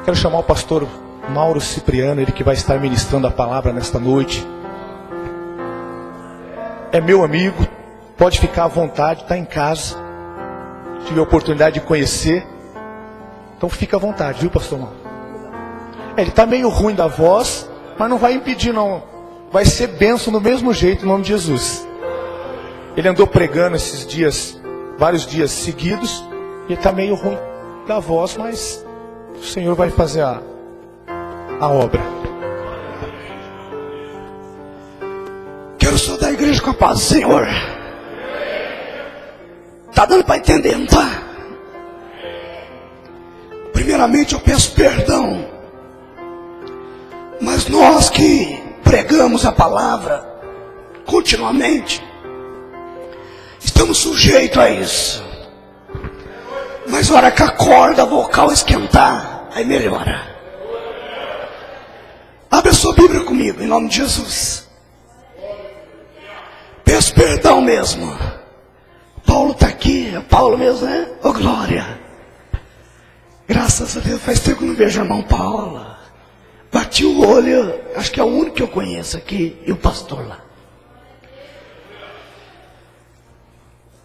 Quero chamar o pastor Mauro Cipriano, ele que vai estar ministrando a palavra nesta noite. É meu amigo, pode ficar à vontade, está em casa. Tive a oportunidade de conhecer. Então fica à vontade, viu, pastor Mauro? Ele está meio ruim da voz, mas não vai impedir não. Vai ser bênção do mesmo jeito, em nome de Jesus. Ele andou pregando esses dias, vários dias seguidos, e está meio ruim da voz, mas o Senhor vai fazer a obra. Quero saudar a igreja com a paz do Senhor. Tá dando para entender, não tá? Primeiramente eu peço perdão, mas nós que pregamos a palavra continuamente estamos sujeitos a isso. Mas na hora que a corda vocal esquentar, aí melhora. Abre a sua Bíblia comigo, em nome de Jesus. Peço perdão mesmo. Paulo está aqui, é Paulo mesmo, né? Ô glória. Graças a Deus, faz tempo que eu não vejo a irmã Paula. Bati o olho, acho que é o único que eu conheço aqui, e o pastor lá.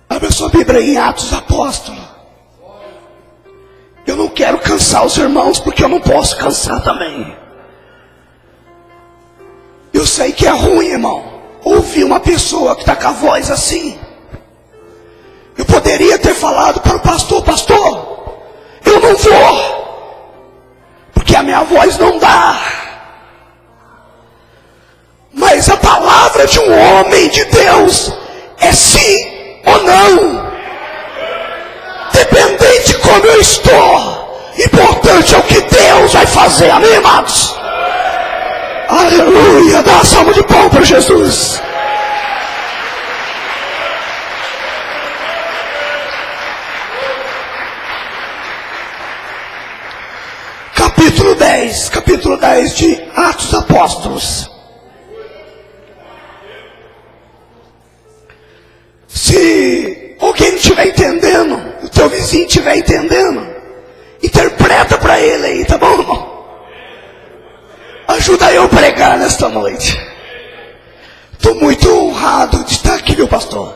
Abre a sua Bíblia em Atos dos Apóstolos. Eu não quero cansar os irmãos, porque eu não posso cansar também. Eu sei que é ruim, irmão, ouvir uma pessoa que está com a voz assim. Eu poderia ter falado para o pastor: pastor, eu não vou, porque a minha voz não dá. Mas a palavra de um homem de Deus é sim ou não. Dependente de como eu estou, importante é o que Deus vai fazer. Amém, amados? Aleluia, dá uma salva de palmas para Jesus. Capítulo 10 de Atos dos Apóstolos. Se alguém não estiver entendendo, o teu vizinho estiver entendendo, interpreta para ele aí, tá bom, irmão? Ajuda eu a pregar nesta noite. Estou muito honrado de estar aqui, meu pastor.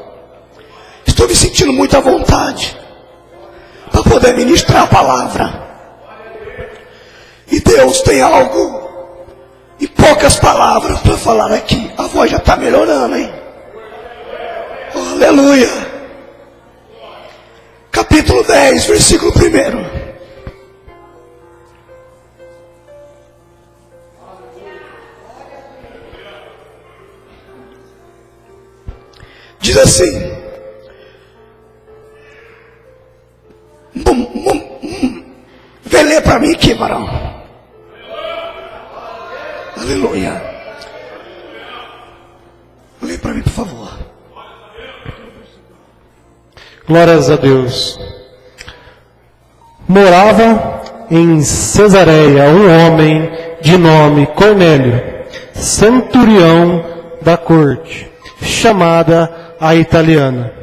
Estou me sentindo muito à vontade para poder ministrar a palavra. E Deus tem algo e poucas palavras para falar aqui. A voz já está melhorando, hein? Oh, aleluia. Capítulo 10, versículo 1. Diz assim: vê ler para mim aqui, varão. Aleluia. Lê para mim, por favor. Glórias a Deus. Morava em Cesareia um homem de nome Cornélio, centurião da corte, chamada a italiana,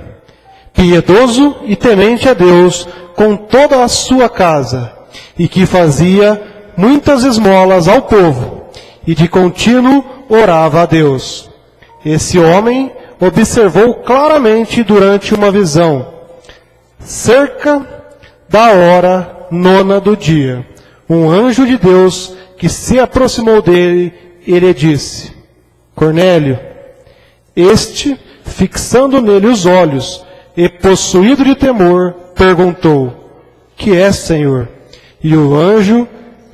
piedoso e temente a Deus com toda a sua casa, e que fazia muitas esmolas ao povo, e de contínuo orava a Deus. Esse homem observou claramente durante uma visão, cerca da hora 9 do dia, um anjo de Deus que se aproximou dele e lhe disse: Cornélio. Este, fixando nele os olhos e possuído de temor, perguntou: que é, Senhor? E o anjo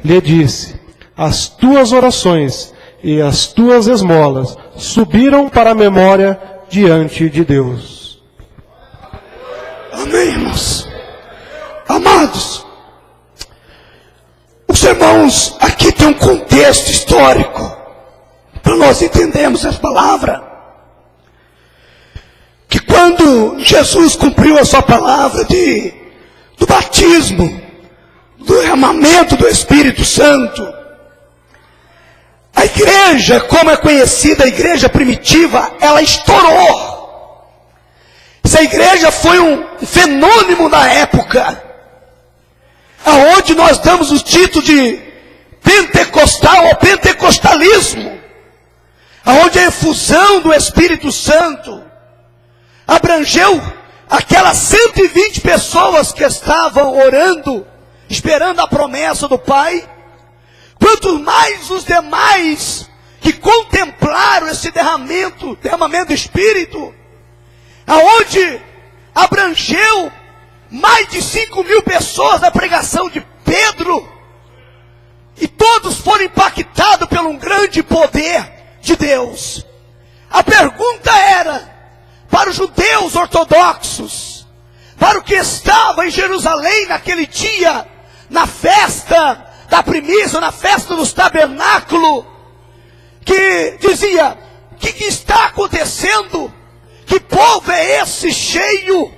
lhe disse: as tuas orações e as tuas esmolas subiram para a memória diante de Deus. Amém, irmãos. Amados, os irmãos, aqui tem um contexto histórico para nós entendermos essa palavra. Que quando Jesus cumpriu a sua palavra do batismo, do derramamento do Espírito Santo, a igreja, como é conhecida, a igreja primitiva, ela estourou. Essa igreja foi um fenômeno na época. aonde nós damos o título de pentecostal ou pentecostalismo, aonde a efusão do Espírito Santo abrangeu aquelas 120 pessoas que estavam orando, esperando a promessa do Pai, quanto mais os demais que contemplaram esse derramamento do Espírito, aonde abrangeu mais de 5.000 pessoas na pregação de Pedro, e todos foram impactados pelo um grande poder de Deus. A pergunta era, para os judeus ortodoxos, para o que estava em Jerusalém naquele dia, na festa da primícia, na festa dos tabernáculos, que dizia: o que está acontecendo? Que povo é esse cheio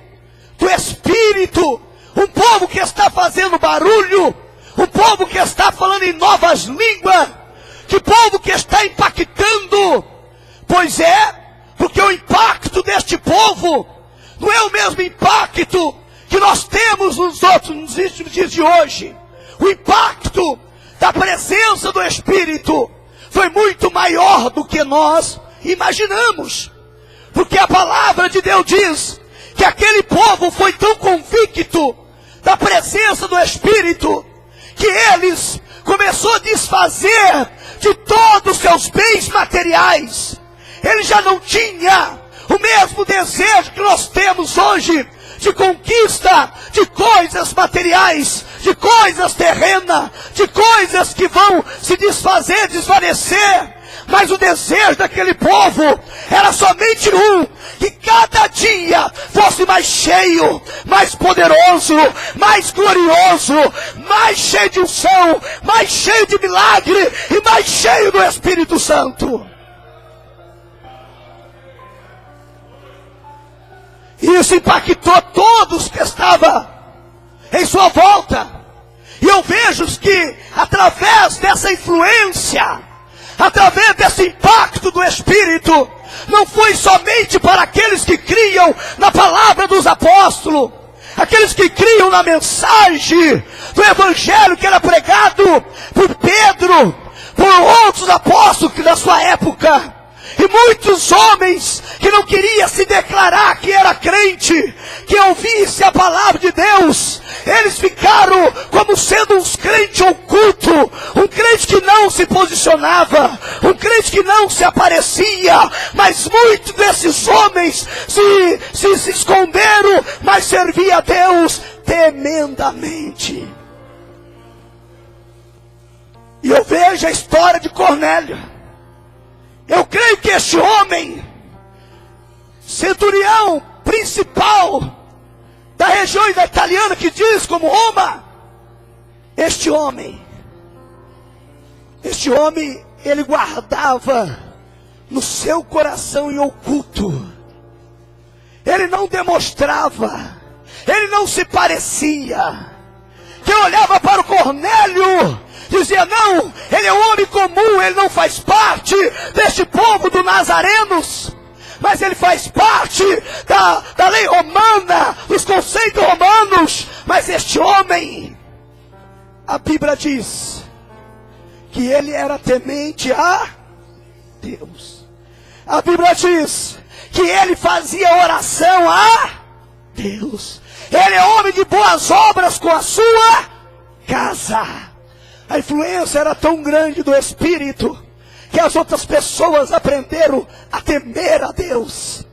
do Espírito? Um povo que está fazendo barulho, um povo que está falando em novas línguas, que povo que está impactando? Pois é, porque o impacto deste povo não é o mesmo impacto que nós temos nos dias de hoje. O impacto da presença do Espírito foi muito maior do que nós imaginamos, porque a palavra de Deus diz que aquele povo foi tão convicto da presença do Espírito, que eles começou a desfazer de todos os seus bens materiais. Ele já não tinha o mesmo desejo que nós temos hoje, de conquista de coisas materiais, de coisas terrenas, de coisas que vão se desfazer, desvanecer. Mas o desejo daquele povo era somente um: que cada dia fosse mais cheio, mais poderoso, mais glorioso, mais cheio de unção, mais cheio de milagre e mais cheio do Espírito Santo. Isso impactou todos que estavam em sua volta. E eu vejo que através dessa influência, através desse impacto do Espírito, não foi somente para aqueles que criam na palavra dos apóstolos, aqueles que criam na mensagem do Evangelho que era pregado por Pedro, por outros apóstolos da sua época. E muitos homens que não queriam se declarar que era crente, que ouvisse a palavra de Deus, eles ficaram como sendo uns crentes ocultos, um crente que não se posicionava, um crente que não se aparecia. Mas muitos desses homens se esconderam, mas serviam a Deus tremendamente. E eu vejo a história de Cornélio. Eu creio que este homem, centurião principal da região italiana que diz como Roma, este homem, ele guardava no seu coração em oculto. Ele não demonstrava, ele não se parecia. Quem olhava para o Cornélio dizia: não, ele é um homem comum, ele não faz parte deste povo dos nazarenos, mas ele faz parte da lei romana, dos conceitos romanos. Mas este homem, a Bíblia diz que ele era temente a Deus. A Bíblia diz que ele fazia oração a Deus. Ele é homem de boas obras com a sua casa. A influência era tão grande do Espírito que as outras pessoas aprenderam a temer a Deus.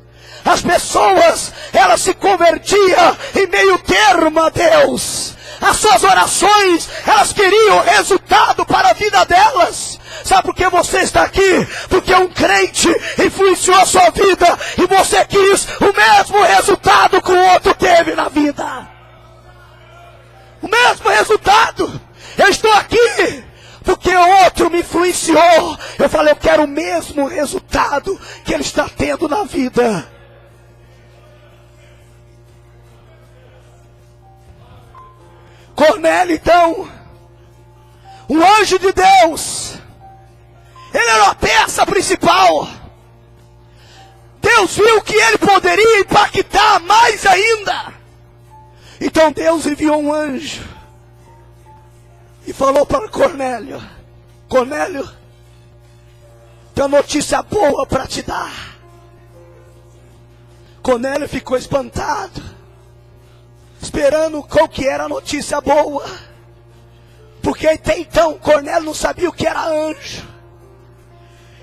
As pessoas, elas se convertiam em meio termo a Deus. As suas orações, elas queriam resultado para a vida delas. Sabe por que você está aqui? Porque um crente influenciou a sua vida e você quis o mesmo resultado que o outro teve na vida. O mesmo resultado. Eu estou aqui porque o outro me influenciou. Eu falei: eu quero o mesmo resultado que ele está tendo na vida. Cornélio, então, um anjo de Deus, ele era a peça principal. Deus viu que ele poderia impactar mais ainda. Então Deus enviou um anjo e falou para Cornélio: Cornélio, tenho uma notícia boa para te dar. Cornélio ficou espantado, esperando qual que era a notícia boa, porque até então Cornélio não sabia o que era anjo.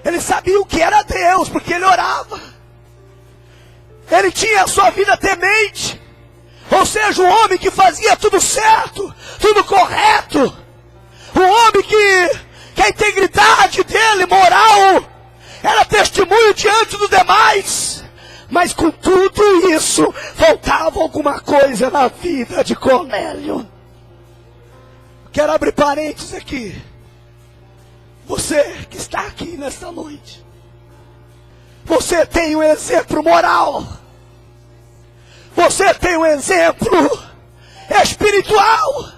Ele sabia o que era Deus, porque ele orava. Ele tinha a sua vida temente, ou seja, um homem que fazia tudo certo, tudo correto, um homem que a integridade dele, moral, era testemunho diante dos demais. Mas com tudo isso, faltava alguma coisa na vida de Cornélio. Quero abrir parênteses aqui. Você que está aqui nesta noite, você tem um exemplo moral, você tem um exemplo espiritual,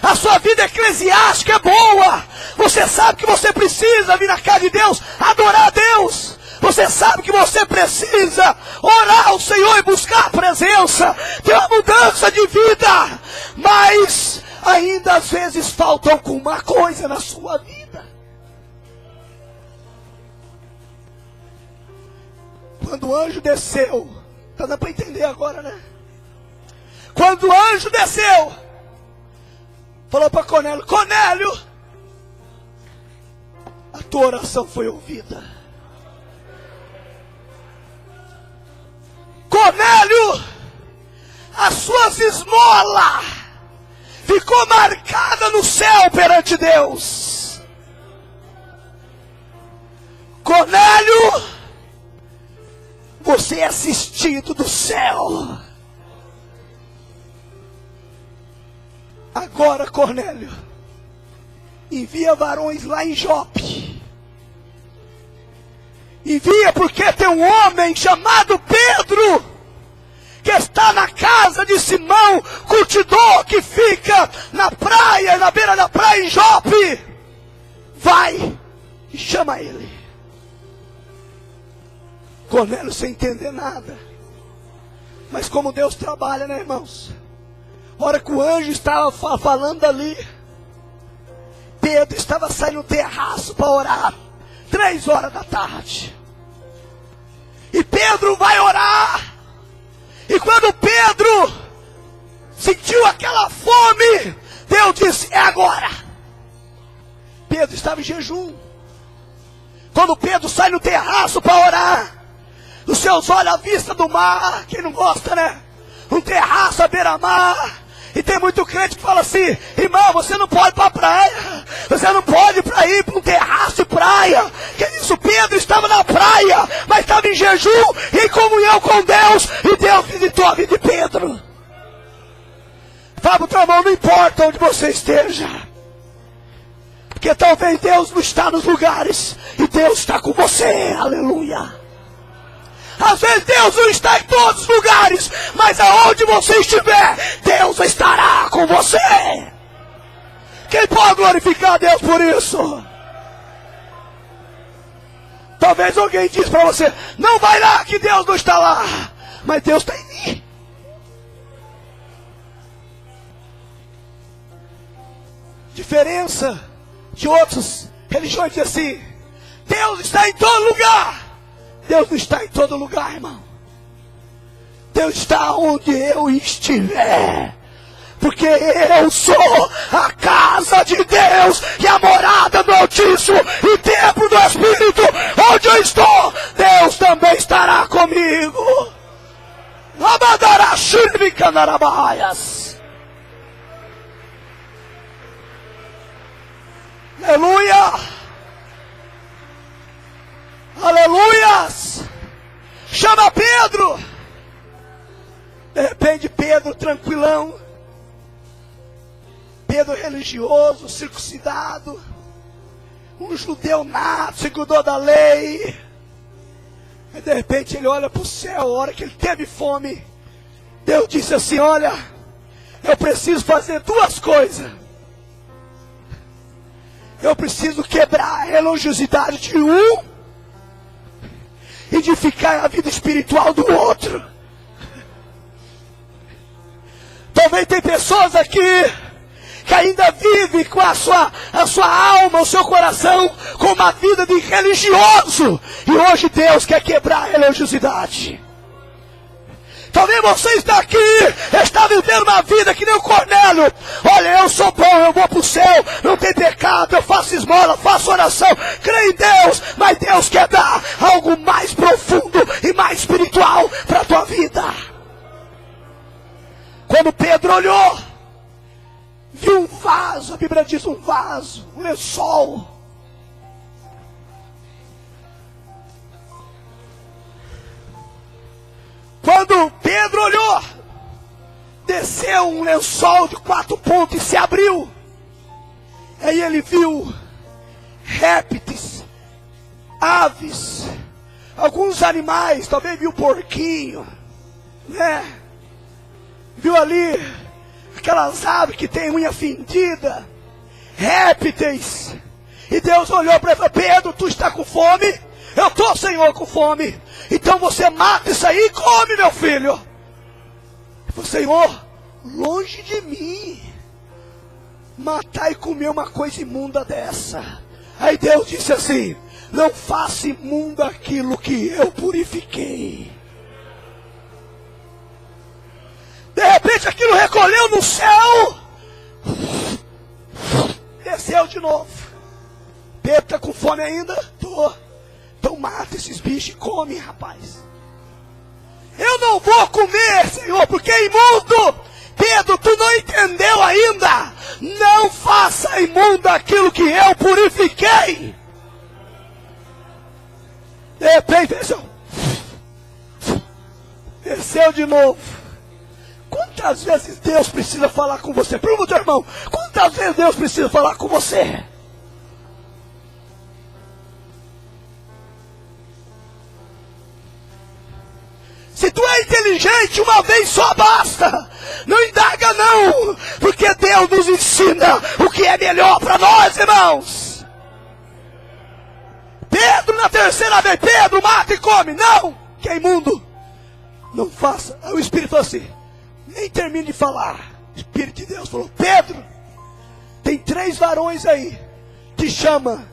a sua vida eclesiástica é boa, você sabe que você precisa vir na casa de Deus, adorar a Deus, você sabe que você precisa orar ao Senhor e buscar a presença, ter uma mudança de vida, mas ainda às vezes falta alguma coisa na sua vida. Quando o anjo desceu, está dando para entender agora, né? Quando o anjo desceu, falou para Cornélio: Cornélio, a tua oração foi ouvida. Cornélio, as suas esmolas ficou marcada no céu perante Deus. Cornélio, você é assistido do céu. Agora, Cornélio, envia varões lá em Jope. Envia, porque tem um homem chamado Pedro, que está na casa de Simão, curtidor, que fica na praia, na beira da praia em Jope. Vai e chama ele. Cornélio sem entender nada. Mas como Deus trabalha, né, irmãos? A hora que o anjo estava falando ali, Pedro estava saindo no terraço para orar, 3 horas da tarde. E Pedro vai orar. E quando Pedro sentiu aquela fome, Deus disse: é agora. Pedro estava em jejum. Quando Pedro sai no terraço para orar, os seus olhos à vista do mar, quem não gosta, né? Um terraço à beira-mar. E tem muito crente que fala assim: irmão, você não pode ir para a praia, você não pode ir para um terraço de praia. Que isso? Pedro estava na praia, mas estava em jejum e em comunhão com Deus, e Deus visitou a vida de Pedro. Fala para o teu irmão: não importa onde você esteja, porque talvez Deus não está nos lugares, e Deus está com você. Aleluia. Às vezes Deus não está em todos os lugares, mas aonde você estiver, Deus estará com você. Quem pode glorificar a Deus por isso? Talvez alguém diz para você: não vai lá que Deus não está lá, mas Deus está em mim. Diferença de outras religiões diz assim: Deus está em todo lugar. Deus não está em todo lugar, irmão. Deus está onde eu estiver, porque eu sou a casa de Deus e a morada do Altíssimo e templo do Espírito. Onde eu estou, Deus também estará comigo. Aleluia. Aleluias! Chama Pedro! De repente Pedro tranquilão, Pedro religioso, circuncidado, um judeu nato, seguidor da lei. E de repente ele olha para o céu, a hora que ele teve fome, Deus disse assim: olha, eu preciso fazer 2 coisas. Eu preciso quebrar a religiosidade de um, edificar a vida espiritual do outro. Talvez tem pessoas aqui que ainda vive com a sua alma, o seu coração, com uma vida de religioso. E hoje Deus quer quebrar a religiosidade. Talvez você está aqui, está vivendo uma vida que nem o Cornélio. Olha, eu sou bom, eu vou para o céu, não tem pecado, eu faço esmola, faço oração, creio em Deus. Mas Deus quer dar algo mais profundo e mais espiritual para a tua vida. Quando Pedro olhou, viu um vaso, a Bíblia diz um vaso, um lençol. Quando Pedro olhou, desceu um lençol de 4 pontos e se abriu. Aí ele viu répteis, aves, alguns animais, talvez viu porquinho, né? Viu ali aquelas aves que têm unha fendida, répteis. E Deus olhou para ele e falou: Pedro, tu está com fome? Eu estou, Senhor, com fome. Então você mata isso aí e come, meu filho. Ele falou: Senhor, longe de mim matar e comer uma coisa imunda dessa. Aí Deus disse assim: não faça imundo aquilo que eu purifiquei. De repente aquilo recolheu no céu, desceu de novo. Pedro está com fome ainda? Tô. Então mata esses bichos e come, rapaz. Eu não vou comer, Senhor, porque é imundo. Pedro, tu não entendeu ainda. Não faça imundo aquilo que eu purifiquei. De repente, desceu de novo. Quantas vezes Deus precisa falar com você? Pergunta, teu irmão, quantas vezes Deus precisa falar com você? Se tu é inteligente, uma vez só basta. Não indaga não, porque Deus nos ensina o que é melhor para nós, irmãos. Pedro, na terceira vez: Pedro, mata e come. Não, que é imundo. Não faça. Aí o Espírito falou assim, nem termine de falar. O Espírito de Deus falou: Pedro, tem 3 varões aí, te chama,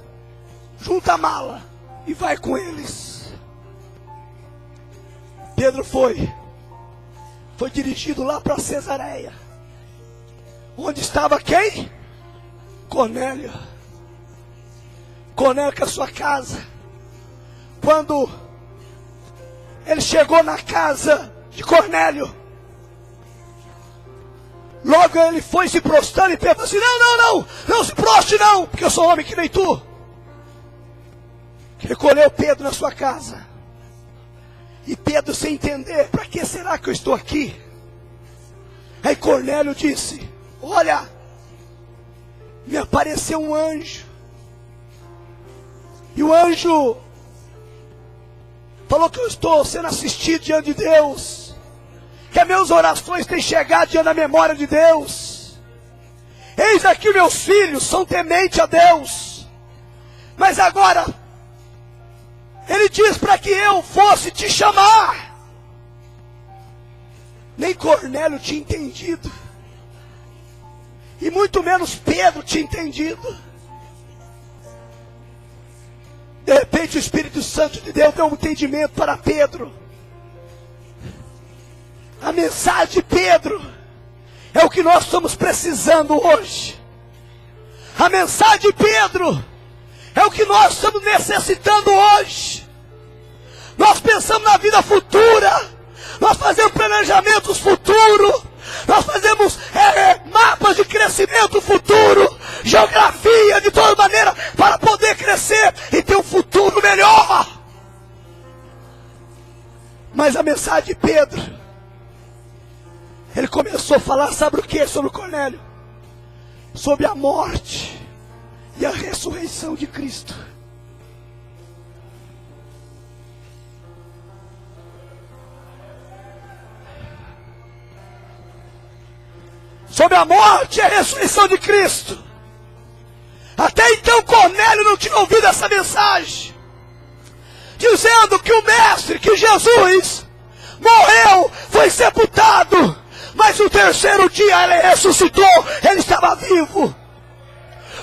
junta a mala e vai com eles. Pedro foi dirigido lá para Cesareia, onde estava quem? Cornélio. Cornélio com a sua casa. Quando ele chegou na casa de Cornélio, logo ele foi se prostrando e Pedro assim: não se proste não, porque eu sou homem que nem tu. Recolheu Pedro na sua casa. E Pedro, sem entender, para que será que eu estou aqui? Aí Cornélio disse: olha, me apareceu um anjo. E o anjo falou que eu estou sendo assistido diante de Deus, que as minhas orações têm chegado diante da memória de Deus. Eis aqui meus filhos, são tementes a Deus. Mas agora ele diz para que eu fosse te chamar. Nem Cornélio tinha entendido, e muito menos Pedro tinha entendido. De repente o Espírito Santo de Deus deu um entendimento para Pedro. A mensagem de Pedro é o que nós estamos precisando hoje. A mensagem de Pedro é o que nós estamos necessitando hoje. Nós pensamos na vida futura, nós fazemos planejamentos futuros, nós fazemos mapas de crescimento futuro, geografia de toda maneira, para poder crescer e ter um futuro melhor. Mas a mensagem de Pedro, ele começou a falar, sabe o que? Sobre o Cornélio, sobre a morte e a ressurreição de Cristo. Sobre a morte e a ressurreição de Cristo. Até então Cornélio não tinha ouvido essa mensagem, dizendo que o Mestre, que Jesus, morreu, foi sepultado, mas no terceiro dia ele ressuscitou, ele estava vivo.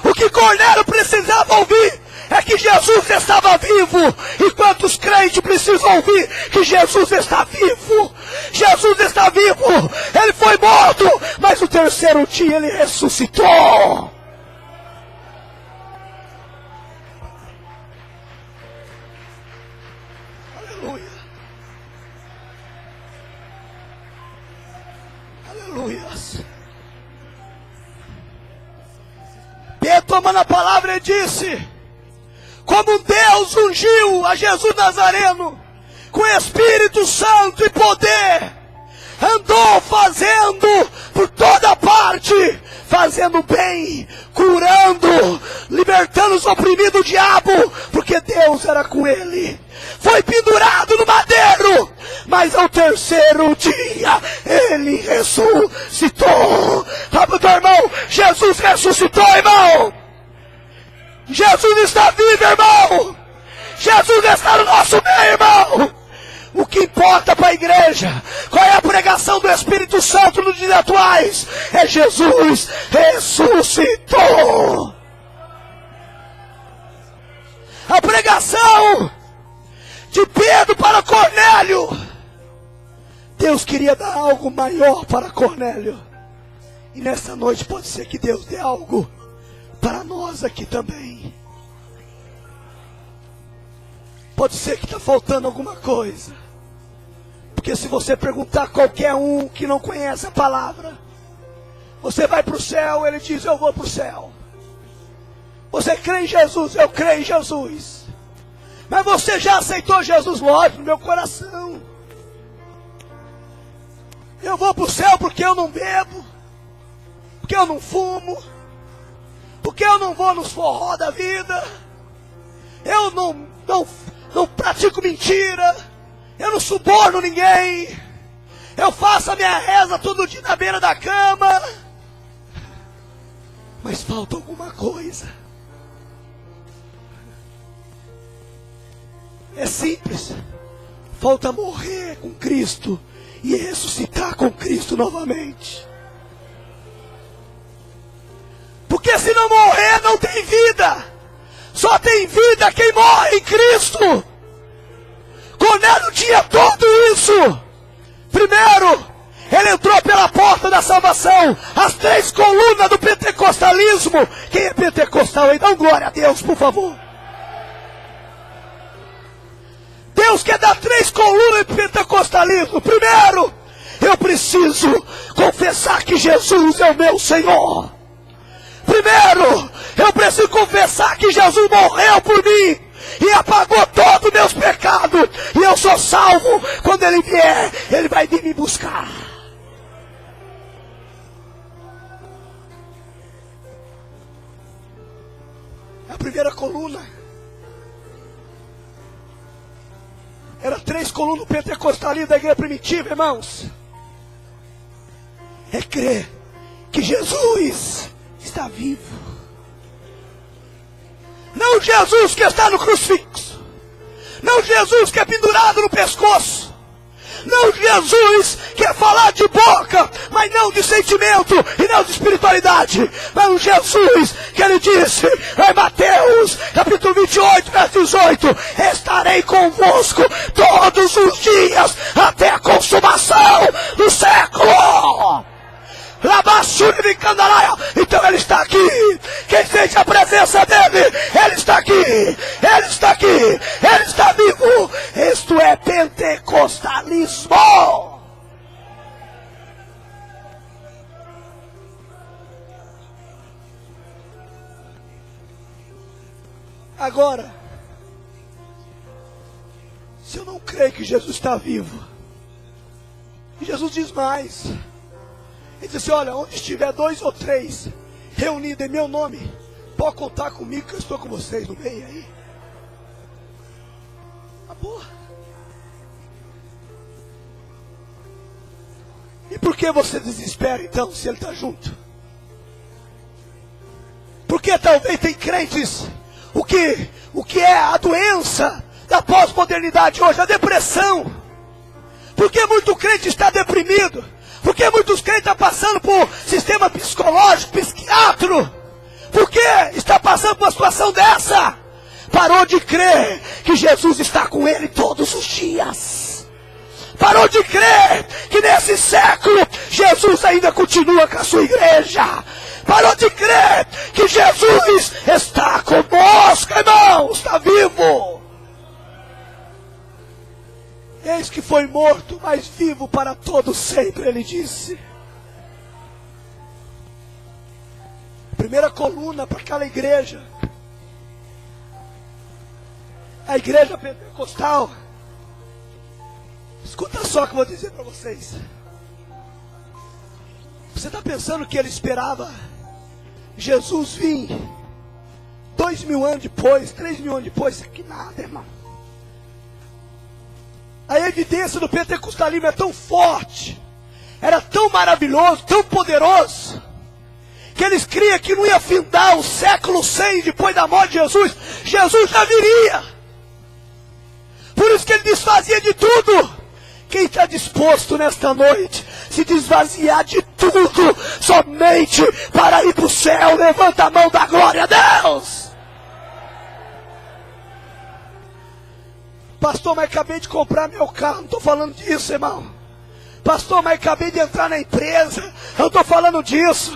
O que Cornélio precisava ouvir é que Jesus estava vivo. E quantos crentes precisam ouvir que Jesus está vivo? Jesus está vivo. Ele foi morto, mas no terceiro dia ele ressuscitou. Aleluia. Aleluia. Pedro, tomando a palavra, ele disse: como Deus ungiu a Jesus Nazareno com Espírito Santo e poder, andou fazendo por toda parte, fazendo bem, curando, libertando os oprimidos do diabo, porque Deus era com ele. Foi pendurado no madeiro, mas ao terceiro dia ele ressuscitou. Fala pro teu irmão: Jesus ressuscitou, irmão. Jesus está vivo, irmão. Jesus está no nosso meio, irmão. O que importa para a igreja, qual é a pregação do Espírito Santo nos dias atuais? É Jesus ressuscitou. A pregação de Pedro para Cornélio, Deus queria dar algo maior para Cornélio. E nessa noite pode ser que Deus dê algo para nós aqui também. Pode ser que está faltando alguma coisa. Porque se você perguntar a qualquer um que não conhece a palavra, você vai para o céu, ele diz: eu vou para o céu. Você crê em Jesus? Eu creio em Jesus. Mas você já aceitou Jesus? Lógico, no meu coração. Eu vou para o céu porque eu não bebo, porque eu não fumo, porque eu não vou nos forró da vida, eu não pratico mentira, eu não suborno ninguém, eu faço a minha reza todo dia na beira da cama. Mas falta alguma coisa. É simples. Falta morrer com Cristo e ressuscitar com Cristo novamente. Porque se não morrer, não tem vida. Só tem vida quem morre em Cristo. Cornélio tinha tudo isso. Primeiro, ele entrou pela porta da salvação. As 3 colunas do pentecostalismo. Quem é pentecostal aí? Dá glória a Deus, por favor. Deus quer dar 3 colunas de pentecostalismo. Primeiro, eu preciso confessar que Jesus é o meu Senhor. Primeiro, eu preciso confessar que Jesus morreu por mim e apagou todos os meus pecados, e eu sou salvo. Quando Ele vier, Ele vai vir me buscar. A primeira coluna era 3 colunas pentecostalistas da igreja primitiva, irmãos. É crer que Jesus está vivo. Não Jesus que está no crucifixo. Não Jesus que é pendurado no pescoço. Não Jesus que é falar de boca, mas não de sentimento e não de espiritualidade. Mas o Jesus que ele disse em Mateus capítulo 28, verso 18: estarei convosco todos os dias até a consumação do século. Então Ele está aqui. Quem sente a presença dEle, Ele está aqui. Ele está aqui. Ele está vivo. Isto é pentecostalismo. Agora, se eu não creio que Jesus está vivo, Jesus diz mais. Ele diz assim: olha, onde estiver 2 ou 3 reunidos em meu nome, pode contar comigo que eu estou com vocês no meio aí. Acabou. E por que você desespera então, se ele está junto? Porque talvez tem crentes, o que é a doença da pós-modernidade hoje, a depressão. Porque muito crente está deprimido. Porque que muitos crentes estão passando por sistema psicológico, psiquiátrico? Por que está passando por uma situação dessa? Parou de crer que Jesus está com ele todos os dias. Parou de crer que nesse século Jesus ainda continua com a sua igreja. Parou de crer que Jesus está conosco, irmão, está vivo. Eis que foi morto, mas vivo para todo sempre, ele disse. Primeira coluna para aquela igreja. A igreja pentecostal. Escuta só o que eu vou dizer para vocês. Você está pensando que ele esperava Jesus vir 2000 anos depois, 3000 anos depois? Que nada, irmão. A evidência do pentecostalismo é tão forte, era tão maravilhoso, tão poderoso, que eles criam que não ia findar o século 100 depois da morte de Jesus. Jesus já viria. Por isso que ele desfazia de tudo. Quem está disposto nesta noite se desvaziar de tudo somente para ir para o céu? Levanta a mão da glória a Deus. Pastor, mas acabei de comprar meu carro. Não estou falando disso, irmão. Pastor, mas acabei de entrar na empresa. Eu não estou falando disso.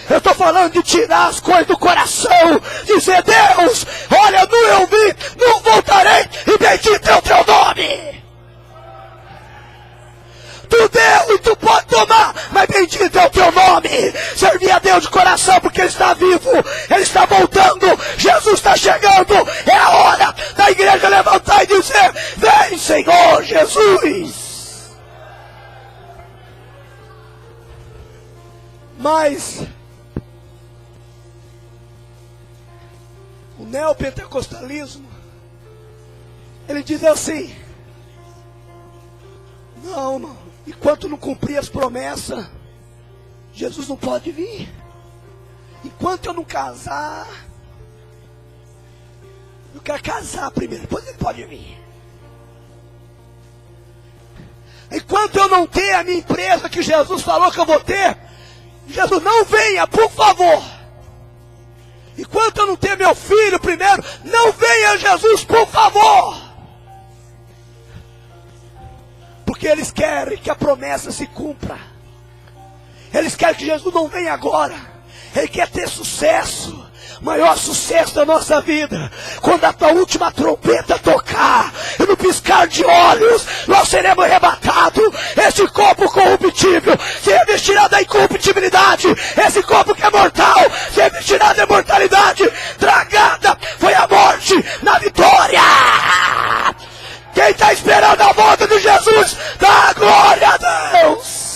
Eu estou falando de tirar as coisas do coração. Dizer, Deus, olha, não eu vi, não voltarei, e bendito é o teu nome. Tu deu e tu pode tomar, mas bendito é o teu nome. Servir a Deus de coração, porque Ele está vivo, Ele está voltando, Jesus está chegando. É a hora da igreja levantar e dizer, vem Senhor Jesus. Mas o neopentecostalismo, ele diz assim, não, enquanto não cumprir as promessas, Jesus não pode vir. Enquanto eu não casar, eu quero casar primeiro, depois ele pode vir. Enquanto eu não ter a minha empresa que Jesus falou que eu vou ter, Jesus, não venha, por favor. Enquanto eu não ter meu filho primeiro, não venha, Jesus, por favor. Porque eles querem que a promessa se cumpra. Eles querem que Jesus não venha agora. Ele quer ter sucesso. Maior sucesso da nossa vida, quando a tua última trompeta tocar, e no piscar de olhos, nós seremos arrebatados. Esse corpo corruptível se revestirá da incorruptibilidade. Esse corpo que é mortal se revestirá da imortalidade. Tragada foi a morte na vitória. Quem está esperando a volta de Jesus, dá glória a Deus.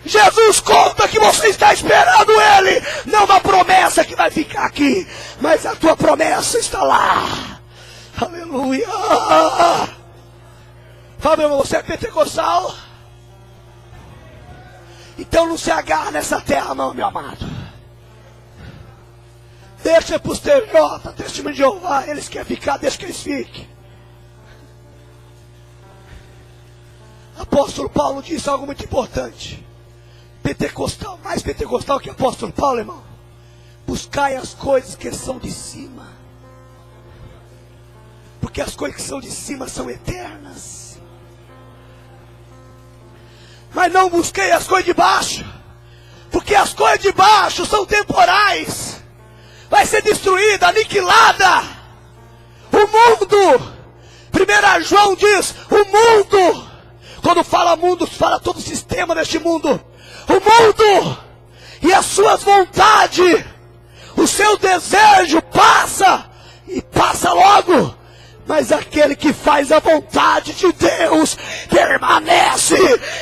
Jesus conta que você está esperando Ele, não uma promessa que vai ficar aqui, mas a tua promessa está lá. Aleluia. Fala, meu irmão, você é pentecostal? Então não se agarra nessa terra não, meu amado. Deixa para os TJ, testemunho de Jeová, eles querem ficar, deixa que eles fiquem. Apóstolo Paulo disse algo muito importante. Pentecostal, mais pentecostal que apóstolo Paulo, irmão. Buscai as coisas que são de cima. Porque as coisas que são de cima são eternas. Mas não busquei as coisas de baixo. Porque as coisas de baixo são temporais. Vai ser destruída, aniquilada. O mundo, 1 João diz, o mundo, quando fala mundo, fala todo o sistema deste mundo. O mundo e as suas vontades, o seu desejo passa, e passa logo. Mas aquele que faz a vontade de Deus, permanece,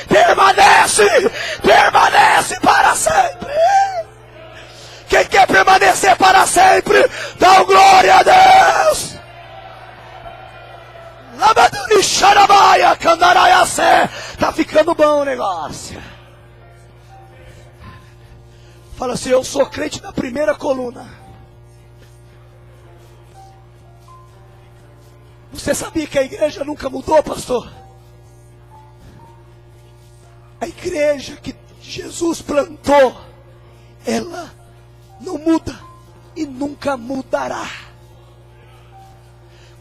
permanece, permanece para sempre. Quem quer permanecer para sempre, dá glória a Deus. Tá ficando bom o negócio. Fala assim: eu sou crente da primeira coluna. Você sabia que a igreja nunca mudou, pastor? A igreja que Jesus plantou, ela não muda e nunca mudará.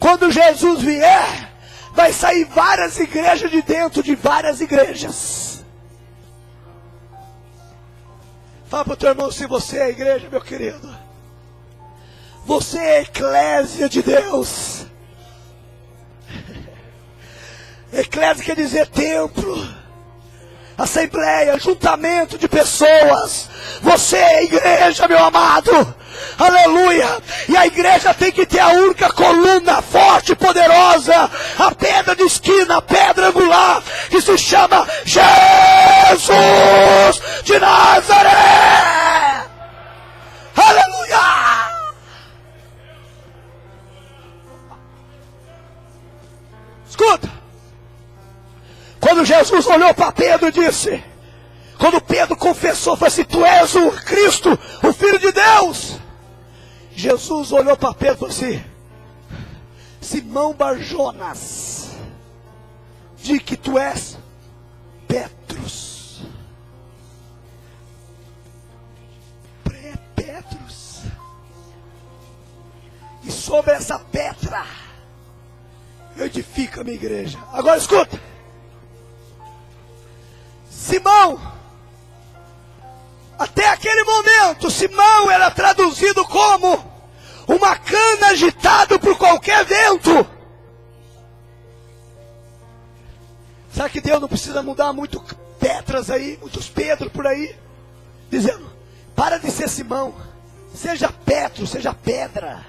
Quando Jesus vier, vai sair várias igrejas de dentro de várias igrejas. Fala para o teu irmão: se você é a igreja, meu querido, você é a eclésia de Deus. Eclésia quer dizer templo, assembleia, juntamento de pessoas. Você é a igreja, meu amado. Aleluia. E a igreja tem que ter a única coluna forte e poderosa, a pedra de esquina, a pedra angular, que se chama Jesus de Nazaré. Aleluia. Escuta. Quando Jesus olhou para Pedro e disse, quando Pedro confessou, falou assim: tu és o Cristo, o Filho de Deus. Jesus olhou para Pedro e falou assim: Simão Barjonas, diz que tu és Petrus. Petrus. E sobre essa pedra eu edifico a minha igreja. Agora escuta. Simão, até aquele momento, Simão era traduzido como uma cana agitada por qualquer vento. Será que Deus não precisa mudar muito Petras aí, muitos Pedro por aí, dizendo: para de ser Simão, seja Petro, seja pedra.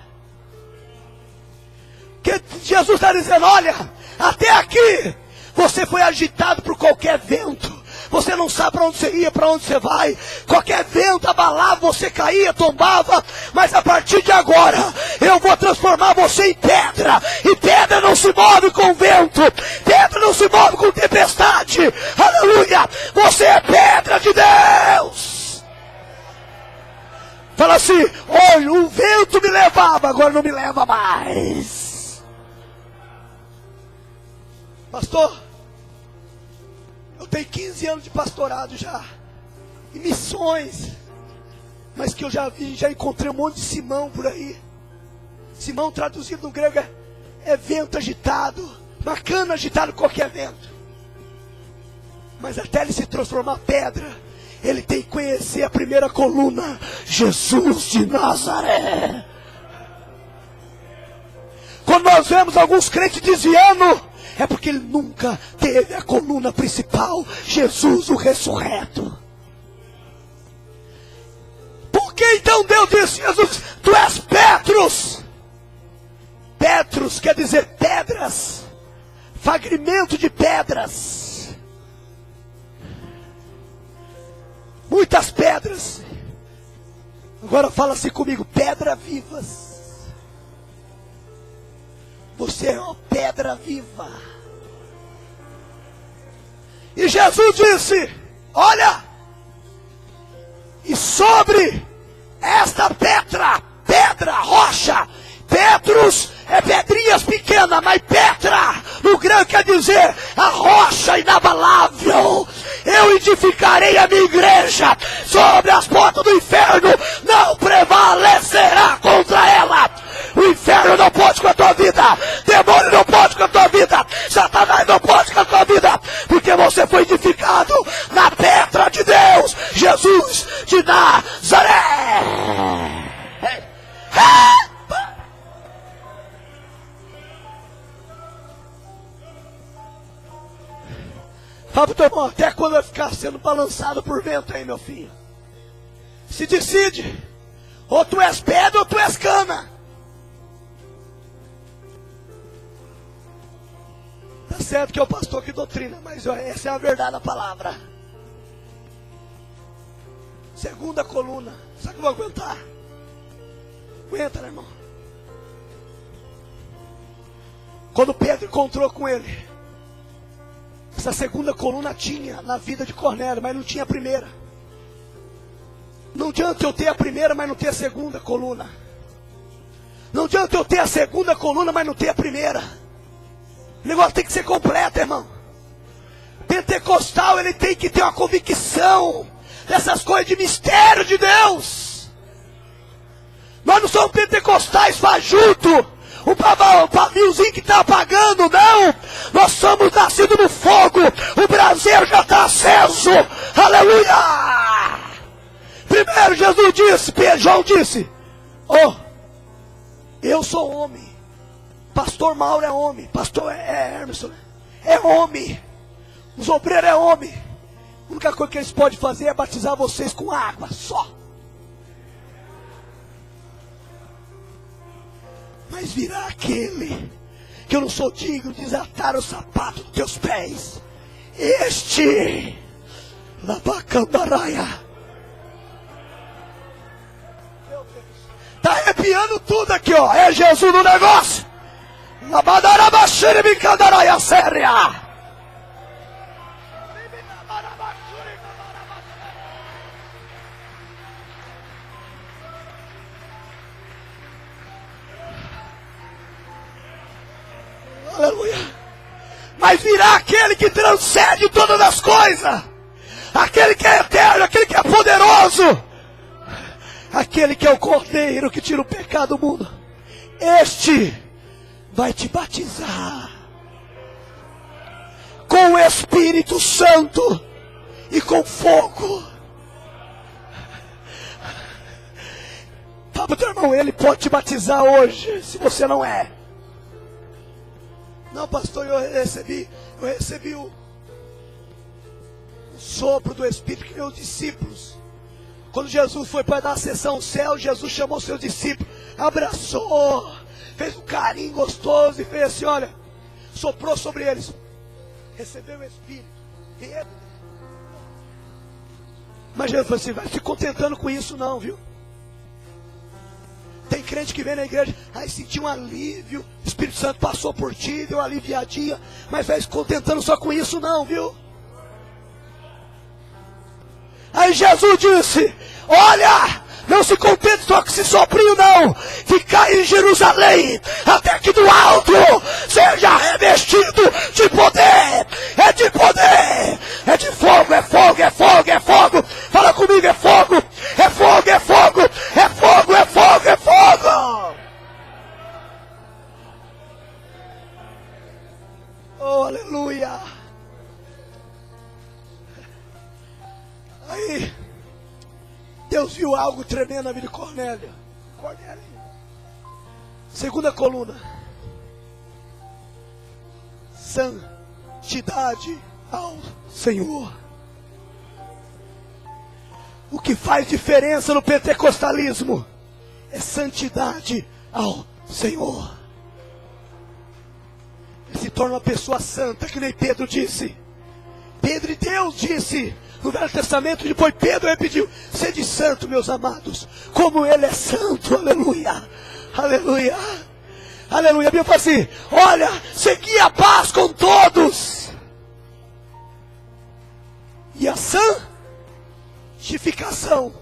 Que Jesus está dizendo: olha, até aqui você foi agitado por qualquer vento. Você não sabe para onde você ia, para onde você vai. Qualquer vento abalava, você caía, tombava. Mas a partir de agora, eu vou transformar você em pedra. E pedra não se move com vento. Pedra não se move com tempestade. Aleluia. Você é pedra de Deus. Fala assim: olha, o vento me levava, agora não me leva mais. Pastor, eu tenho 15 anos de pastorado já, e missões, mas que eu já vi, já encontrei um monte de Simão por aí. Simão traduzido no grego é vento agitado, uma cana agitada com qualquer vento. Mas até ele se transformar pedra, ele tem que conhecer a primeira coluna, Jesus de Nazaré. Quando nós vemos alguns crentes desviando, é porque ele nunca teve a coluna principal, Jesus o ressurreto. Por que então Deus disse: Jesus, tu és Petrus? Petrus quer dizer pedras, fragmento de pedras. Muitas pedras. Agora fala assim comigo: pedra vivas. Você é uma pedra viva. E Jesus disse: olha, e sobre esta pedra, rocha, Petrus é pedrinhas pequenas, mas Petra no grego quer dizer a rocha inabalável. Eu edificarei a minha igreja, sobre as portas do inferno não prevalecerá contra ela. O inferno não pode com a tua vida, demônio não pode com a tua vida, Satanás não pode com a tua vida, porque você foi edificado na pedra de Deus, Jesus de Nazaré. Fala pro teu irmão: até quando vai ficar sendo balançado por vento aí, meu filho? Se decide, ou tu és pedra ou tu és cana. Tá certo que é o pastor que doutrina, mas essa é a verdade da palavra. Segunda coluna. Será que eu vou aguentar? Aguenta, né, irmão? Quando Pedro encontrou com ele, essa segunda coluna tinha na vida de Cornélio, mas não tinha a primeira. Não adianta eu ter a primeira, mas não ter a segunda coluna. Não adianta eu ter a segunda coluna, mas não ter a primeira. O negócio tem que ser completo, irmão. Pentecostal, ele tem que ter uma convicção dessas coisas de mistério de Deus. Nós não somos pentecostais fajuto, o paviozinho que está apagando, não. Nós somos nascidos no fogo. O braseiro já está aceso. Aleluia! Primeiro Jesus disse, João disse: oh, eu sou homem. Pastor Mauro é homem. Pastor Hermes é homem. Os obreiros é homem. A única coisa que eles podem fazer é batizar vocês com água só. Mas virá aquele que eu não sou digno de desatar o sapato dos teus pés. Este, Labacandaraia. Está arrepiando tudo aqui, ó. É Jesus no negócio. Labadarabashiribicandaraia séria. Aleluia. Mas virá aquele que transcende todas as coisas, aquele que é eterno, aquele que é poderoso, aquele que é o Cordeiro que tira o pecado do mundo. Este vai te batizar com o Espírito Santo e com fogo. Fala pro teu irmão, ele pode te batizar hoje, se você não é. Não, pastor, eu recebi o sopro do Espírito que meus discípulos. Quando Jesus foi para dar a sessão ao céu, Jesus chamou seus discípulos, abraçou, fez um carinho gostoso e fez assim, olha, soprou sobre eles. Recebeu o Espírito. Mas Jesus falou assim, vai se contentando com isso não, viu? Tem crente que vem na igreja, aí sentiu um alívio, o Espírito Santo passou por ti, deu uma aliviadinha, mas vai se contentando só com isso não, viu? Aí Jesus disse, olha, não se contente só com esse soprinho não, ficai em Jerusalém, até que do alto seja revestido de poder, é de poder, é de fogo, é fogo, é fogo, é fogo, fala comigo, é fogo, é fogo, é fogo, é fogo, é fogo, é fogo. Oh, aleluia. Aí Deus viu algo tremendo na vida de Cornélio. Segunda coluna. Santidade ao Senhor. O que faz diferença no pentecostalismo é santidade ao Senhor. Ele se torna uma pessoa santa, que nem Pedro disse. Pedro e Deus disse no Velho Testamento, depois Pedro repetiu, sede santo, meus amados, como Ele é santo, aleluia, aleluia, aleluia. A Bíblia fala assim, olha, segui a paz com todos, e a santificação,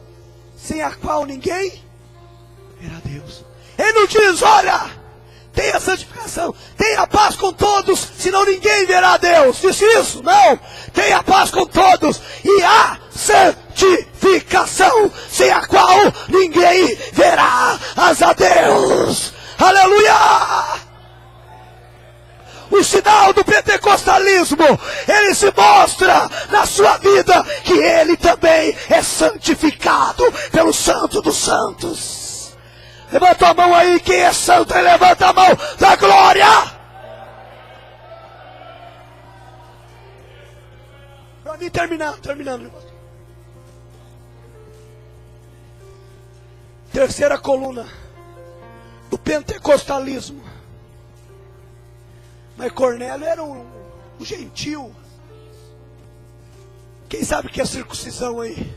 sem a qual ninguém verá Deus. Ele não diz, olha, tenha santificação, tenha paz com todos, senão ninguém verá Deus. Disse isso? Não. Tenha paz com todos e a santificação, sem a qual ninguém verá a Deus. Aleluia! O sinal do pentecostalismo, ele se mostra na sua vida que ele também é santificado pelo Santo dos Santos. Levanta a mão aí, quem é santo, aí levanta a mão da glória. Para mim terminando. Terceira coluna do pentecostalismo. Mas Cornélio era um gentil. Quem sabe o que é circuncisão aí?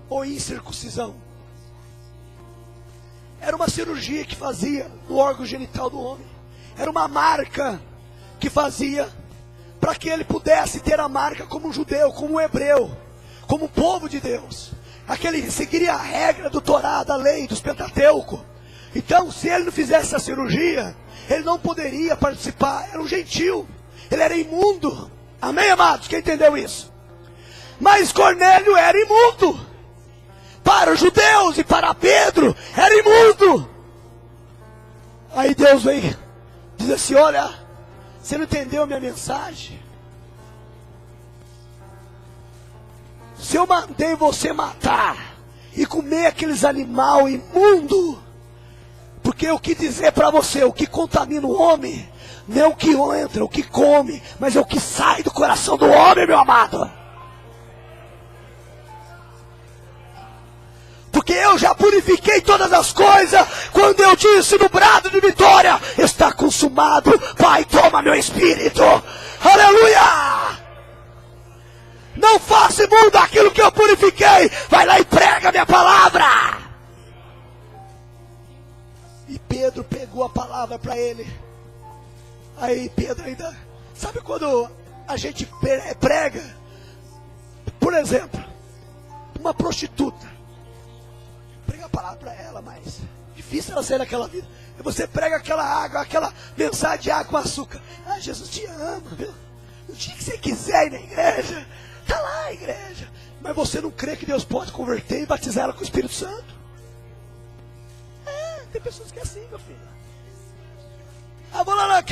Ou incircuncisão? Era uma cirurgia que fazia no órgão genital do homem. Era uma marca que fazia para que ele pudesse ter a marca como um judeu, como um hebreu, como um povo de Deus. Aquele seguiria a regra do Torá, da lei, dos Pentateuco. Então, se ele não fizesse a cirurgia, ele não poderia participar. Era um gentil, ele era imundo. Amém, amados? Quem entendeu isso? Mas Cornélio era imundo. Para os judeus e para Pedro, era imundo. Aí Deus vem, diz assim: olha, você não entendeu a minha mensagem? Se eu mandei você matar e comer aqueles animais imundos, porque eu quis dizer para você, o que contamina o homem não é o que entra, o que come, mas é o que sai do coração do homem, meu amado. Porque eu já purifiquei todas as coisas, quando eu disse no brado de vitória: está consumado, Pai, toma meu espírito. Aleluia! Não faça imundo aquilo que eu purifiquei. Vai lá e prega a minha palavra. E Pedro pegou a palavra para ele. Aí Pedro ainda... Sabe quando a gente prega? Por exemplo, uma prostituta. Prega a palavra para ela, mas difícil ela sair daquela vida. E você prega aquela água, aquela mensagem de água com açúcar. Ah, Jesus te ama, viu? O dia que você quiser ir na igreja, está lá a igreja. Mas você não crê que Deus pode converter e batizar ela com o Espírito Santo? Tem pessoas que é assim, meu filho. Ah, vou lá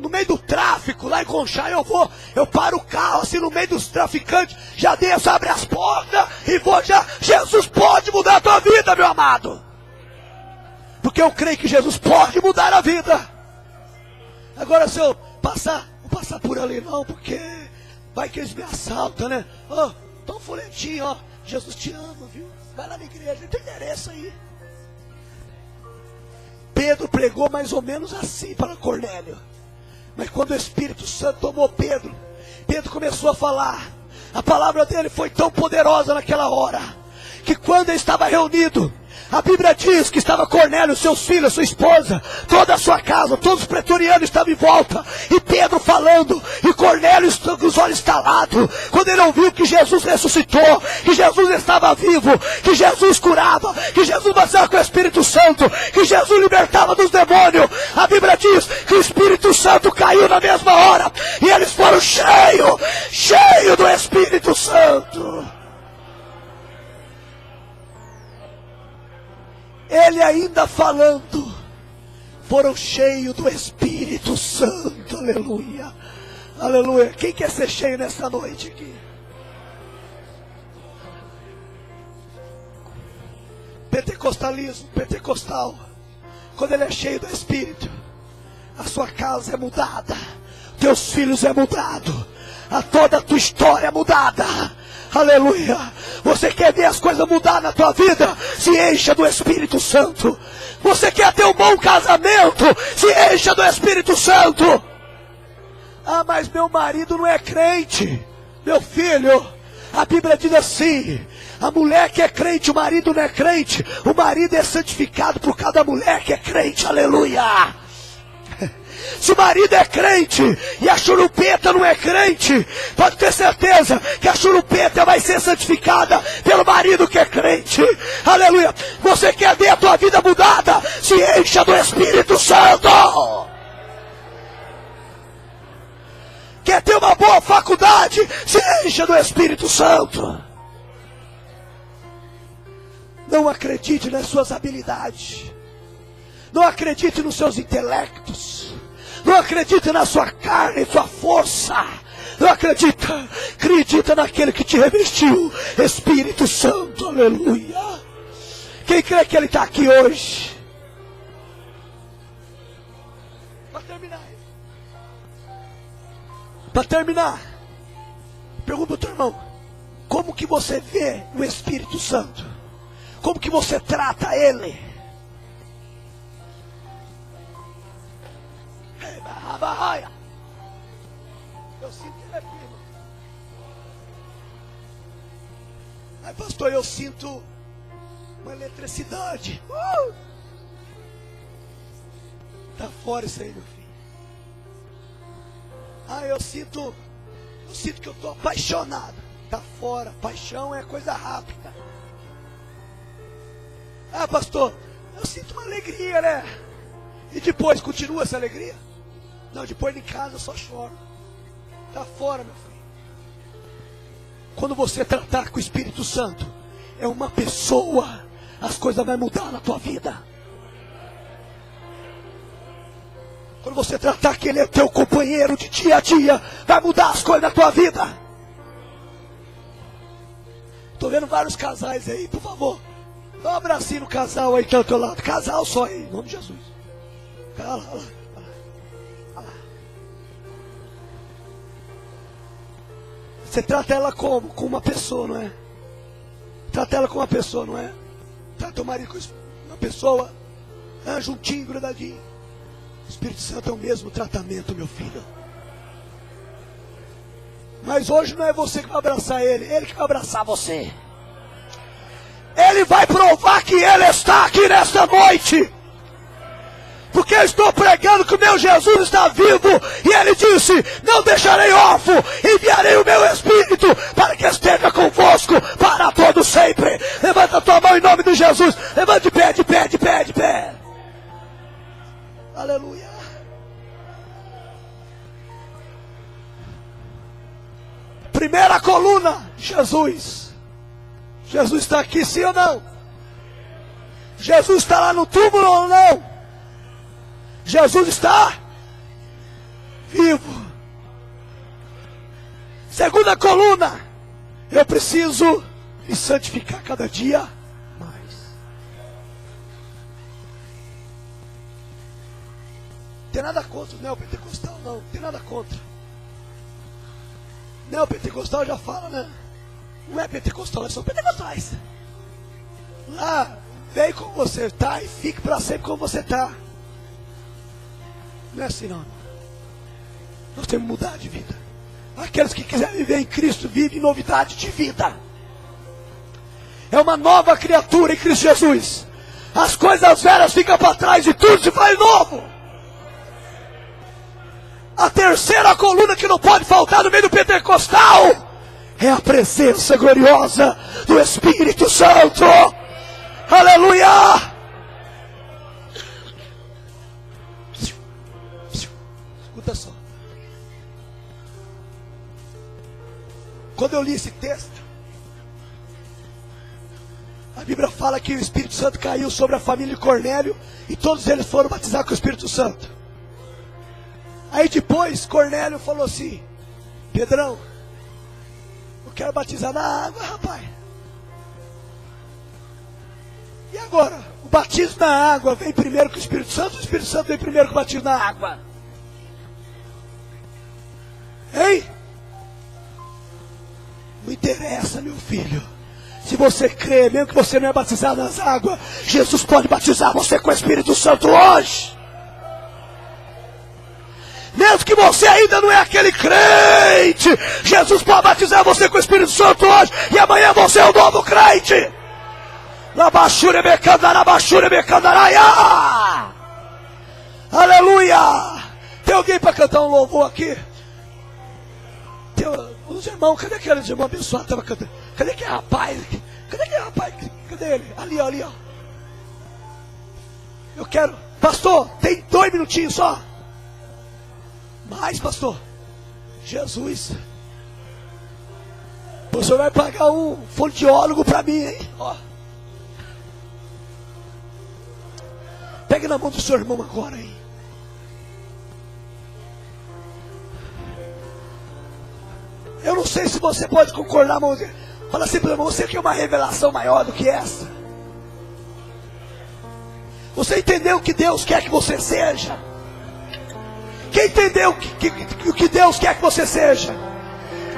no meio do tráfico, lá em Conchá, eu paro o carro assim no meio dos traficantes, já desço, abre as portas e vou já. Jesus pode mudar a tua vida, meu amado. Porque eu creio que Jesus pode mudar a vida. Agora se eu passar, vou passar por ali não, porque vai que eles me assaltam, né? Ó, dá um folhetinho, ó. Jesus te ama, viu? Vai lá na igreja, não tem endereço aí. Pedro pregou mais ou menos assim para Cornélio. Mas quando o Espírito Santo tomou Pedro, Pedro começou a falar. A palavra dele foi tão poderosa naquela hora, que quando ele estava reunido, a Bíblia diz que estava Cornélio, seus filhos, sua esposa, toda a sua casa, todos os pretorianos estavam em volta, e Pedro falando, e Cornélio com os olhos estalados, quando ele ouviu que Jesus ressuscitou, que Jesus estava vivo, que Jesus curava, que Jesus batizava com o Espírito Santo, que Jesus libertava dos demônios. A Bíblia diz que o Espírito Santo caiu na mesma hora, e eles foram cheios do Espírito Santo. Ele ainda falando, foram cheios do Espírito Santo. Aleluia, aleluia. Quem quer ser cheio nessa noite aqui? Pentecostalismo, pentecostal, quando ele é cheio do Espírito, a sua casa é mudada, teus filhos é mudado, toda a tua história é mudada. Aleluia. Você quer ver as coisas mudar na tua vida? Se encha do Espírito Santo. Você quer ter um bom casamento? Se encha do Espírito Santo. Ah, mas meu marido não é crente. Meu filho, a Bíblia diz assim: a mulher que é crente, o marido não é crente. O marido é santificado por cada mulher que é crente. Aleluia. Se o marido é crente e a churupeta não é crente, pode ter certeza que a churupeta vai ser santificada pelo marido que é crente. Aleluia. Você quer ver a tua vida mudada? Se encha do Espírito Santo. Quer ter uma boa faculdade? Se encha do Espírito Santo. Não acredite nas suas habilidades. Não acredite nos seus intelectos. Não acredita na sua carne, sua força. Não acredita. Acredita naquele que te revestiu, Espírito Santo. Aleluia. Quem crê que ele está aqui hoje? Para terminar, pergunta ao teu irmão: como que você vê o Espírito Santo? Como que você trata ele? Eu sinto que ele é firme. Aí, pastor, eu sinto uma eletricidade. Tá fora isso aí, meu filho. Ah, eu sinto que eu estou apaixonado. Está fora. Paixão é coisa rápida. Ah, pastor, eu sinto uma alegria, né? E depois, continua essa alegria? Não, depois em casa eu só choro. Está fora, meu filho. Quando você tratar com o Espírito Santo, é uma pessoa, as coisas vão mudar na tua vida. Quando você tratar que ele é teu companheiro de dia a dia, vai mudar as coisas na tua vida. Estou vendo vários casais aí, por favor. Dá um abracinho no casal aí que é do teu lado. Casal só aí, em nome de Jesus. Olha lá, olha lá, olha lá, olha lá. Você trata ela como? Com uma pessoa, não é? Trata ela como uma pessoa, não é? Trata o marido como uma pessoa, juntinho, grudadinho. O Espírito Santo é o mesmo tratamento, meu filho. Mas hoje não é você que vai abraçar ele, ele que vai abraçar você. Ele vai provar que ele está aqui nesta noite. Porque eu estou pregando que o meu Jesus está vivo. E ele disse, não deixarei órfão, enviarei o meu Espírito para que esteja convosco para todo sempre. Levanta a tua mão em nome de Jesus. Levanta de pé, de pé, de pé, de pé. Aleluia. Primeira coluna, Jesus. Jesus está aqui, sim ou não? Jesus está lá no túmulo ou não? Jesus está vivo. Segunda coluna, eu preciso me santificar cada dia mais. Tem nada contra o neopentecostal, não. Tem nada contra. Neopentecostal já fala, né? Não é pentecostal, nós somos pentecostais. Lá, vem como você está e fique para sempre como você está. Não é assim não. Nós temos que mudar de vida. Aqueles que quiserem viver em Cristo, vivem em novidade de vida. É uma nova criatura em Cristo Jesus. As coisas velhas ficam para trás e tudo se faz novo. A terceira coluna que não pode faltar no meio do pentecostal é a presença gloriosa do Espírito Santo. Aleluia! Escuta só. Quando eu li esse texto, a Bíblia fala que o Espírito Santo caiu sobre a família de Cornélio e todos eles foram batizados com o Espírito Santo. Aí depois Cornélio falou assim: Pedrão, eu quero batizar na água, rapaz. E agora? O batismo na água vem primeiro com o Espírito Santo, ou o Espírito Santo vem primeiro com o batismo na água? Hein? Não interessa, meu filho. Se você crê, mesmo que você não é batizado nas águas, Jesus pode batizar você com o Espírito Santo hoje. Mesmo que você ainda não é aquele crente, Jesus pode batizar você com o Espírito Santo hoje, e amanhã você é o novo crente. Aleluia! Tem alguém para cantar um louvor aqui? Tem uns irmãos, cadê aqueles irmãos abençoados que estavam cantando? Cadê aquele rapaz? Cadê aquele rapaz? Cadê ele? Ali, ali, ó. Eu quero, pastor, tem 2 minutinhos só. Mas, pastor, Jesus, o senhor vai pagar um fonoaudiólogo para mim, hein? Ó. Pegue na mão do seu irmão agora, hein? Eu não sei se você pode concordar, mas fala assim para o irmão: você quer uma revelação maior do que essa? Você entendeu o que Deus quer que você seja? Quem entendeu o que Deus quer que você seja?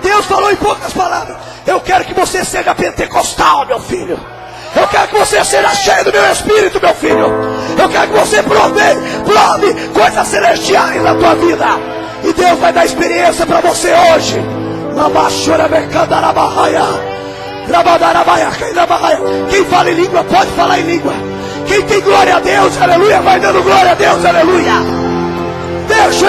Deus falou em poucas palavras: eu quero que você seja pentecostal, meu filho. Eu quero que você seja cheio do meu Espírito, meu filho. Eu quero que você prove coisas celestiais na tua vida. E Deus vai dar experiência para você hoje. Quem fala em língua pode falar em língua. Quem tem glória a Deus, aleluia, vai dando glória a Deus, aleluia. Deixa